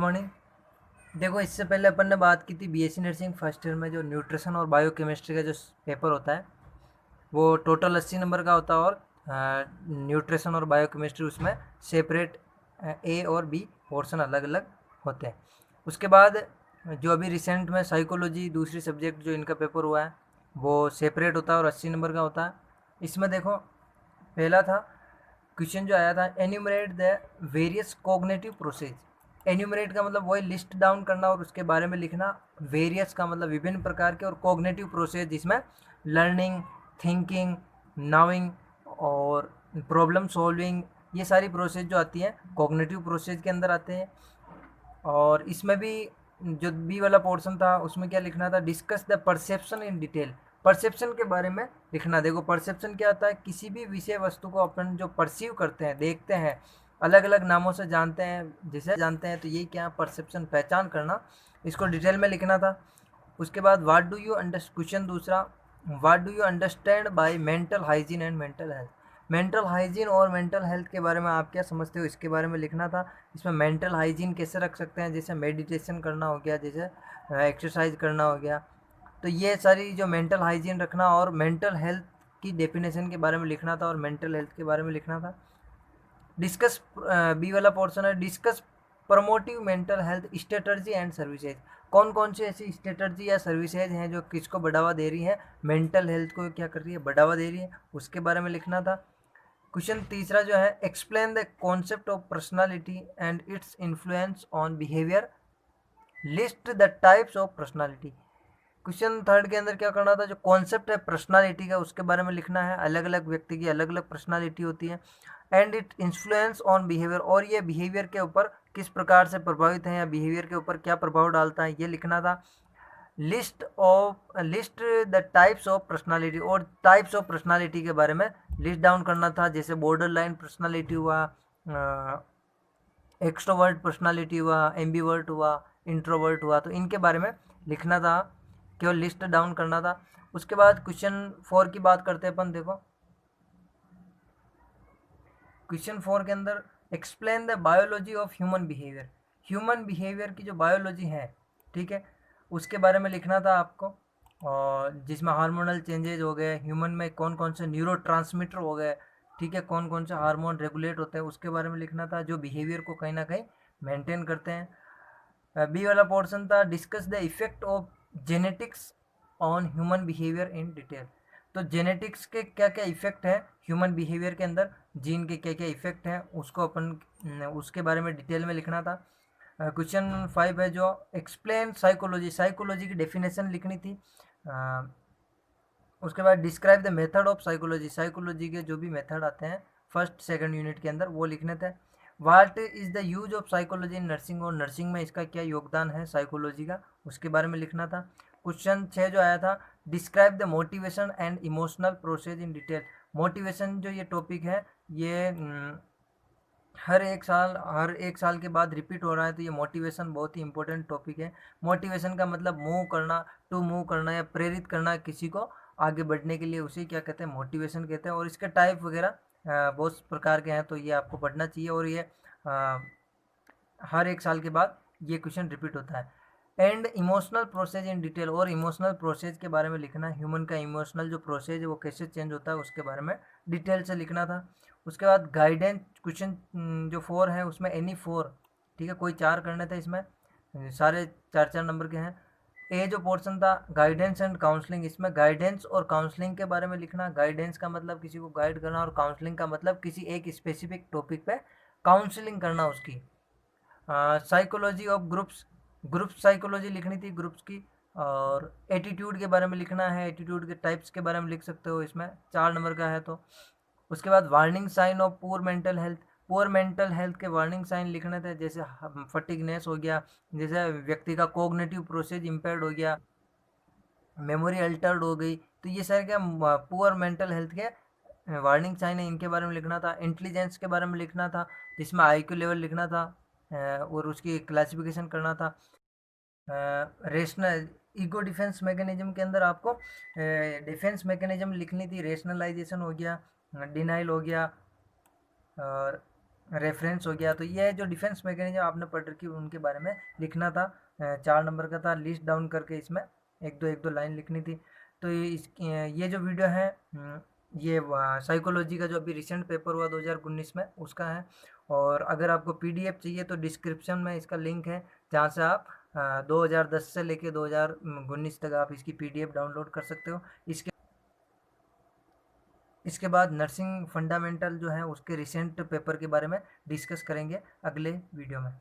Morning. देखो, इससे पहले अपन ने बात की थी बीएससी नर्सिंग फर्स्ट ईयर में जो न्यूट्रिशन और बायोकेमिस्ट्री का जो पेपर होता है वो टोटल 80 नंबर का होता है, और न्यूट्रिशन और बायोकेमिस्ट्री उसमें सेपरेट ए और बी पोर्शन अलग अलग होते हैं। उसके बाद जो अभी रिसेंट में साइकोलॉजी दूसरी सब्जेक्ट जो इनका पेपर हुआ है वो सेपरेट होता है और 80 नंबर का होता है। इसमें देखो, पहला था क्वेश्चन जो आया था, enumerate the various cognitive process. Enumerate का मतलब वही लिस्ट डाउन करना और उसके बारे में लिखना। वेरियस का मतलब विभिन्न प्रकार के, और कॉग्निटिव प्रोसेस जिसमें लर्निंग, थिंकिंग, नाउइंग और प्रॉब्लम सॉल्विंग, ये सारी प्रोसेस जो आती है कॉग्निटिव प्रोसेस के अंदर आते हैं। और इसमें भी जो बी वाला पोर्शन था उसमें क्या लिखना था, discuss the perception in detail. Perception के बारे में लिखना। देखो, परसेप्शन क्या होता है, किसी भी विषय वस्तु को अपन जो परसीव करते हैं, देखते हैं, अलग अलग नामों से जानते हैं, जिसे जानते हैं, तो ये क्या परसेप्शन, पहचान करना, इसको डिटेल में लिखना था। उसके बाद what do you understand, question दूसरा, what do you understand by mental hygiene and mental health. Mental hygiene और मेंटल हेल्थ के बारे में आप क्या समझते हो, इसके बारे में लिखना था। इसमें मेंटल हाइजीन कैसे रख सकते हैं, जैसे मेडिटेशन करना हो गया, जैसे एक्सरसाइज करना हो गया, तो ये सारी जो मेंटल हाइजीन रखना, और मेंटल हेल्थ की डेफिनेशन के बारे में लिखना था, और मेंटल हेल्थ के बारे में लिखना था। डिस्कस, बी वाला पोर्शन है, discuss promotive mental health strategy and services. कौन कौन सी ऐसी स्ट्रेटर्जी या सर्विसेज हैं जो किसको बढ़ावा दे रही है, मेंटल हेल्थ को क्या कर रही है, बढ़ावा दे रही है, उसके बारे में लिखना था। क्वेश्चन तीसरा जो है, explain the concept of personality and its influence on behaviour, list the types of personality. Question third के अंदर क्या करना था, जो कॉन्सेप्ट है पर्सनालिटी का उसके बारे में लिखना है। अलग अलग व्यक्ति की अलग अलग पर्सनालिटी होती है। And it influence on behaviour, और ये बिहेवियर के ऊपर किस प्रकार से प्रभावित है, या बिहेवियर के ऊपर क्या प्रभाव डालता है, ये लिखना था। List the types of personality, और टाइप्स ऑफ पर्सनालिटी के बारे में लिस्ट डाउन करना था। जैसे बॉर्डर लाइन पर्सनालिटी हुआ, एक्सट्रोवर्ट पर्सनालिटी हुआ, एम्बीवर्ट हुआ, इंट्रोवर्ट हुआ, तो इनके बारे में लिखना था, केवल लिस्ट डाउन करना था। उसके बाद क्वेश्चन 4 की बात करते हैं अपन। देखो, क्वेश्चन 4 के अंदर explain the biology of human behaviour. Human behaviour की जो बायोलॉजी है, ठीक है, उसके बारे में लिखना था आपको। और जिसमें हार्मोनल चेंजेज हो गए, ह्यूमन में कौन कौन से न्यूरोट्रांसमीटर हो गए, ठीक है, कौन कौन से हार्मोन रेगुलेट होते हैं, उसके बारे में लिखना था, जो बिहेवियर को कहीं ना कहीं मेंटेन करते हैं। बी वाला पोर्शन था, discuss the effect of genetics on human behaviour in detail. तो जेनेटिक्स के क्या क्या इफेक्ट है ह्यूमन बिहेवियर के अंदर, जीन के क्या क्या इफेक्ट हैं, उसको अपन उसके बारे में डिटेल में लिखना था। क्वेश्चन 5 है जो एक्सप्लेन साइकोलॉजी, साइकोलॉजी की डेफिनेशन लिखनी थी। उसके बाद describe the method of psychology, psychology के जो भी मेथड आते हैं फर्स्ट सेकंड यूनिट के अंदर वो लिखने थे। What is the use of psychology in nursing, और नर्सिंग में इसका क्या योगदान है साइकोलॉजी का, उसके बारे में लिखना था। क्वेश्चन 6 जो आया था, describe the motivation and emotional process in detail. Motivation जो ये टॉपिक है, ये हर एक साल के बाद रिपीट हो रहा है, तो ये मोटिवेशन बहुत ही इंपॉर्टेंट टॉपिक है। मोटिवेशन का मतलब मूव करना, टू मूव करना, या प्रेरित करना किसी को आगे बढ़ने के लिए, उसे क्या कहते हैं, मोटिवेशन कहते हैं। और इसके टाइप वगैरह बहुत प्रकार के हैं, तो ये आपको पढ़ना चाहिए। और ये अ, हर एक साल के बाद ये क्वेश्चन रिपीट होता है। And emotional process in detail, और इमोशनल प्रोसेस के बारे में लिखना है। ह्यूमन का इमोशनल जो प्रोसेस है वो कैसे चेंज होता है, उसके बारे में डिटेल से लिखना था। उसके बाद गाइडेंस, क्वेश्चन जो 4 है उसमें एनी 4, ठीक है, कोई 4 करने थे इसमें, सारे 4 4 नंबर के हैं। ए जो पोर्शन था, गाइडेंस एंड काउंसलिंग, इसमें गाइडेंस और काउंसलिंग के बारे में लिखना। गाइडेंस का मतलब किसी को गाइड करना, और काउंसलिंग का मतलब किसी एक स्पेसिफिक टॉपिक पे काउंसलिंग करना उसकी। Psychology of groups, group psychology लिखनी थी ग्रुप्स की। और एटीट्यूड के बारे में लिखना है, एटीट्यूड के टाइप्स के बारे में लिख सकते हो, इसमें 4 नंबर का है। तो उसके बाद warning sign of poor mental health, poor mental health के वार्निंग साइन लिखने थे, जैसे फटिगनेस हो गया, जैसे व्यक्ति का कोग्निटिव प्रोसेस इम्पेयर्ड हो गया, मेमोरी अल्टर्ड हो गई, तो ये सारे क्या पुअर मेंटल हेल्थ के वार्निंग साइन है, इनके बारे में लिखना था। इंटेलिजेंस के बारे में लिखना था, जिसमें आईक्यू लेवल लिखना था, और उसकी क्लासिफिकेशन करना था। रेशनल ईगो डिफेंस मैकेनिज्म के अंदर आपको डिफेंस मैकेनिज्म लिखनी थी। रेशनलाइजेशन हो गया, डिनाइल हो गया, और रेफरेंस हो गया। तो ये जो डिफेंस मैकेनिज्म आपने पढ़ रखी उनके बारे में लिखना था। 4 नंबर का था, लिस्ट डाउन करके इसमें एक दो लाइन लिखनी थी। तो ये जो वीडियो है ये साइकोलॉजी का जो अभी रिसेंट पेपर हुआ 2019 में उसका है। और अगर आपको पीडीएफ चाहिए तो डिस्क्रिप्शन में इसका लिंक है, जहाँ से आप 2010 से लेके 2019 तक आप इसकी पीडीएफ डाउनलोड कर सकते हो। इसके बाद नर्सिंग फंडामेंटल जो है उसके रिसेंट पेपर के बारे में डिस्कस करेंगे अगले वीडियो में।